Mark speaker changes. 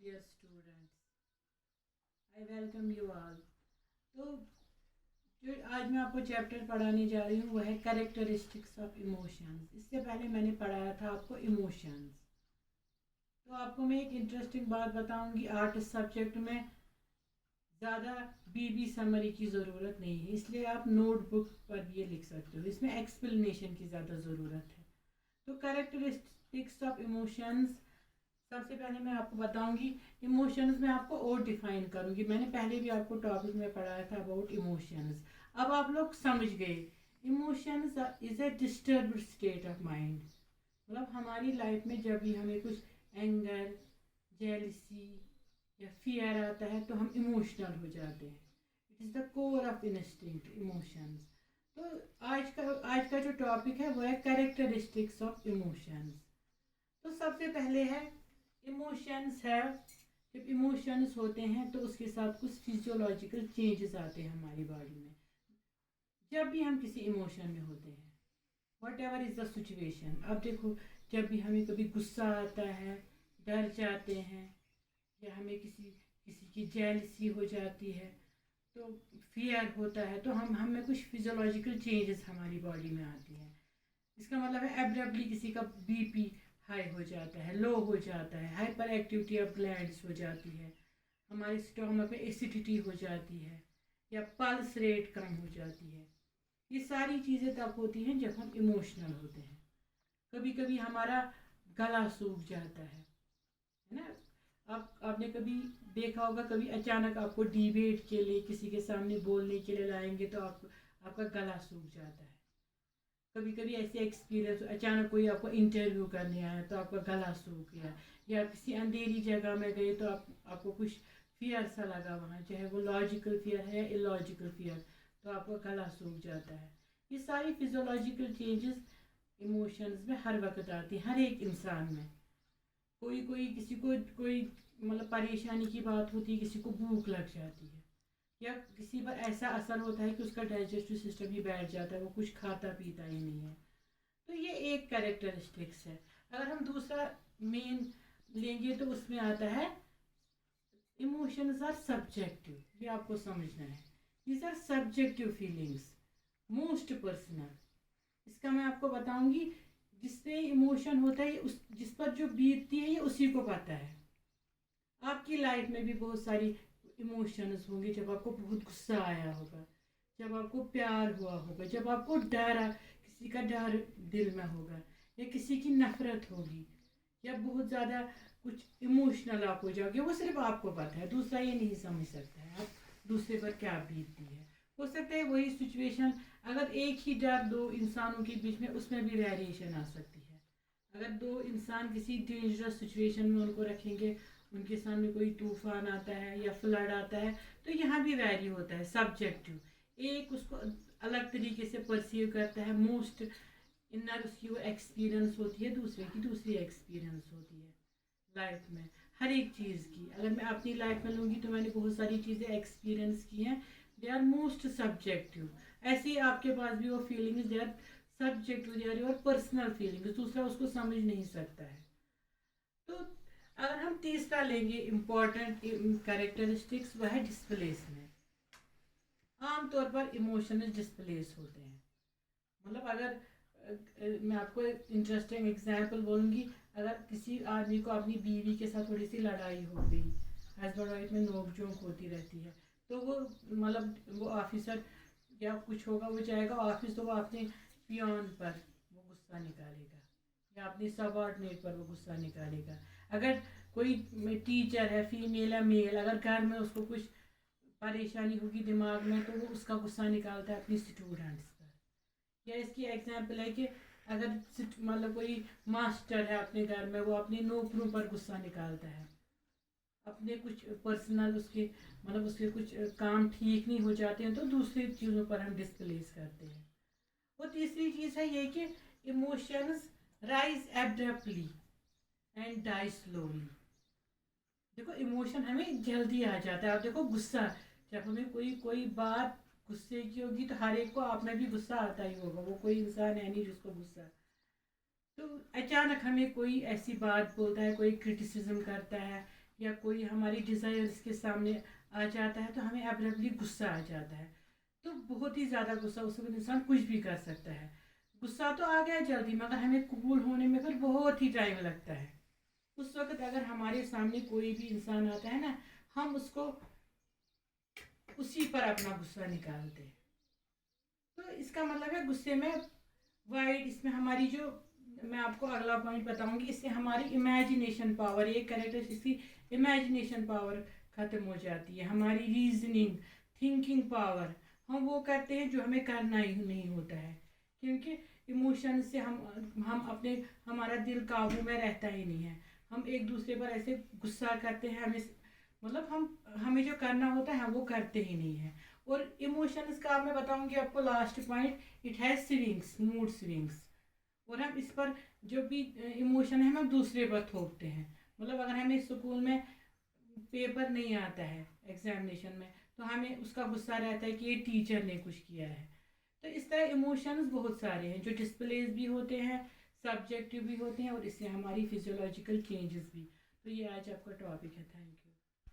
Speaker 1: dear students, I welcome you all. तो जो आज मैं आपको चैप्टर पढ़ाने जा रही हूँ वो है कैरेक्टरिस्टिक्स ऑफ इमोशंस। इससे पहले मैंने पढ़ाया था आपको इमोशंस। तो आपको मैं एक इंटरेस्टिंग बात बताऊंगी, आर्ट सब्जेक्ट में ज़्यादा बीबी समरी की ज़रूरत नहीं है, इसलिए आप नोटबुक पर भी ये लिख सकते हो। इसमें एक्सप्लेनेशन की ज़्यादा ज़रूरत है। तो कैरेक्टरिस्टिक्स ऑफ इमोशंस, सबसे पहले मैं आपको बताऊंगी इमोशंस में आपको और डिफाइन करूंगी। मैंने पहले भी आपको टॉपिक में पढ़ाया था अबाउट इमोशंस। अब आप लोग समझ गए emotions is a disturbed state of mind. मतलब हमारी लाइफ में जब भी हमें कुछ एंगर, जेलसी या फियर आता है तो हम इमोशनल हो जाते हैं। It is the core of instinct emotions. तो आज का जो टॉपिक है वो है कैरेक्टरिस्टिक्स ऑफ इमोशंस। तो सबसे पहले है इमोशंस है। जब इमोशंस होते हैं तो उसके साथ कुछ फिजियोलॉजिकल चेंजेस आते हैं हमारी बॉडी में। जब भी हम किसी इमोशन में होते हैं, what ever is the situation. अब देखो, जब भी हमें कभी गुस्सा आता है, डर जाते हैं, या हमें किसी किसी की जेलसी हो जाती है, तो फियर होता है, तो हमें कुछ फिजियोलॉजिकल चेंजेस हमारी बॉडी में आती हैं। इसका मतलब है एब्रप्टली किसी का बीपी हाई हो जाता है, लो हो जाता है, हाइपर एक्टिविटी ऑफ ग्लैंड्स हो जाती है, हमारे स्टोमक में एसिडिटी हो जाती है, या पल्स रेट कम हो जाती है। ये सारी चीज़ें तब होती हैं जब हम इमोशनल होते हैं। कभी कभी हमारा गला सूख जाता है ना। आपने कभी देखा होगा, कभी अचानक आपको डिबेट के लिए किसी के सामने बोलने के लिए लाएंगे तो आपका गला सूख जाता है। कभी कभी ऐसे एक्सपीरियंस, अचानक कोई आपको इंटरव्यू करने आया तो आपका गला सूख गया, या किसी अंधेरी जगह में गए तो आपको कुछ फियर सा लगा वहाँ, चाहे वो लॉजिकल फियर है या इलॉजिकल फियर, तो आपका गला सूख जाता है। ये सारी फिजियोलॉजिकल चेंजेस इमोशंस में हर वक्त आती हैं, हर एक इंसान में। कोई किसी को कोई मतलब परेशानी की बात होती है, किसी को भूख लग जाती है, या किसी पर ऐसा असर होता है कि उसका डाइजेस्टिव सिस्टम ही बैठ जाता है, वो कुछ खाता पीता ही नहीं है। तो ये एक कैरेक्टरिस्टिक्स है। अगर हम दूसरा मेन लेंगे तो उसमें आता है इमोशंस आर सब्जेक्टिव। ये आपको समझना है, these are subjective feelings, most personal. इसका मैं आपको बताऊंगी, जिससे इमोशन होता है उस जिस पर जो बीतती है ये उसी को पता है। आपकी लाइफ में भी बहुत सारी इमोशंस होंगे। जब आपको बहुत गुस्सा आया होगा, जब आपको प्यार हुआ होगा, जब आपको डर, किसी का डर दिल में होगा, या किसी की नफरत होगी, या बहुत ज़्यादा कुछ इमोशनल आप हो जाओगे। वो सिर्फ आपको पता है, दूसरा ये नहीं समझ सकता है आप दूसरे पर क्या बीतती है। हो सकता है वही सिचुएशन, अगर एक ही डर दो इंसानों के बीच में, उसमें भी वेरिएशन आ सकती है। अगर दो इंसान किसी डेंजरस सिचुएशन में उनको रखेंगे, उनके सामने कोई तूफान आता है या फ्लड आता है, तो यहाँ भी वैरी होता है, सब्जेक्टिव। एक उसको अलग तरीके से परसीव करता है, मोस्ट इनर उसकी वो एक्सपीरियंस होती है, दूसरे की दूसरी एक्सपीरियंस होती है लाइफ में हर एक चीज़ की। अगर मैं अपनी लाइफ में लूँगी तो मैंने बहुत सारी चीज़ें एक्सपीरियंस की हैं, दे आर मोस्ट सब्जेक्टिव। ऐसे ही आपके पास भी वो feelings, they are subjective, they are your personal feelings, दूसरा उसको समझ नहीं सकता है। तो अगर हम तीसरा लेंगे इम्पॉर्टेंट कैरेक्टरिस्टिक्स, वह है डिस्प्लेसमेंट। आमतौर पर इमोशनल डिस्प्लेस होते हैं। मतलब अगर मैं आपको एक इंटरेस्टिंग एग्जांपल बोलूँगी, अगर किसी आदमी को अपनी बीवी के साथ थोड़ी सी लड़ाई हो गई, हस्बैंड वाइफ में नोक झोंक होती रहती है, तो वो मतलब वो ऑफिसर या कुछ होगा, वो जाएगा ऑफिस तो वो अपने पियोन पर वो गुस्सा निकालेगा, या अपने सबऑर्डिनेट पर वो गुस्सा निकालेगा। अगर कोई टीचर है, फीमेल या मेल, अगर घर में उसको कुछ परेशानी होगी दिमाग में, तो वो उसका गुस्सा निकालता है अपनी स्टूडेंट्स पर। या इसकी एग्जांपल है कि अगर मतलब कोई मास्टर है अपने घर में, वो अपने नौकरों पर गुस्सा निकालता है, अपने कुछ पर्सनल उसके मतलब उसके कुछ काम ठीक नहीं हो जाते हैं तो दूसरी चीज़ों पर हम डिस्प्लेस करते हैं। और तीसरी चीज़ है ये कि emotions rise abruptly and die slowly. देखो, इमोशन हमें जल्दी आ जाता है। आप देखो, गुस्सा, जब हमें कोई कोई बात गुस्से की होगी तो हर एक को आप में भी गुस्सा आता ही होगा, वो कोई इंसान है नहीं जिसको गुस्सा। तो अचानक हमें कोई ऐसी बात बोलता है, कोई क्रिटिसिज्म करता है, या कोई हमारी डिज़ायर्स के सामने आ जाता है तो हमें एब्रप्टली गुस्सा आ जाता है। तो बहुत ही ज़्यादा गुस्सा, उस वक्त इंसान कुछ भी कर सकता है। गुस्सा तो आ गया जल्दी, मगर हमें कूल होने में फिर बहुत ही टाइम लगता है। उस वक्त अगर हमारे सामने कोई भी इंसान आता है ना, हम उसको उसी पर अपना गुस्सा निकालते हैं। तो इसका मतलब है गुस्से में वाइड, इसमें हमारी जो, मैं आपको अगला पॉइंट बताऊंगी, इससे हमारी इमेजिनेशन पावर, एक कैरेक्टर इसकी इमेजिनेशन पावर ख़त्म हो जाती है। हमारी रीजनिंग, थिंकिंग पावर, हम वो करते हैं जो हमें करना ही नहीं होता है, क्योंकि इमोशन से हम अपने, हमारा दिल काबू में रहता ही नहीं है। हम एक दूसरे पर ऐसे गुस्सा करते हैं, हमें मतलब हमें जो करना होता है वो करते ही नहीं है। और इमोशंस का मैं बताऊंगी आपको last point, it has swings, mood swings. और हम इस पर जो भी इमोशन है हम दूसरे पर थोपते हैं। मतलब अगर हमें स्कूल में पेपर नहीं आता है एग्जामिनेशन में, तो हमें उसका गुस्सा रहता है कि ये टीचर ने कुछ किया है। तो इस तरह इमोशंस बहुत सारे हैं जो डिस्प्लेस भी होते हैं, सब्जेक्टिव भी होते हैं, और इससे हमारी फिजियोलॉजिकल चेंजेस भी। तो ये आज आपका टॉपिक है। Thank you.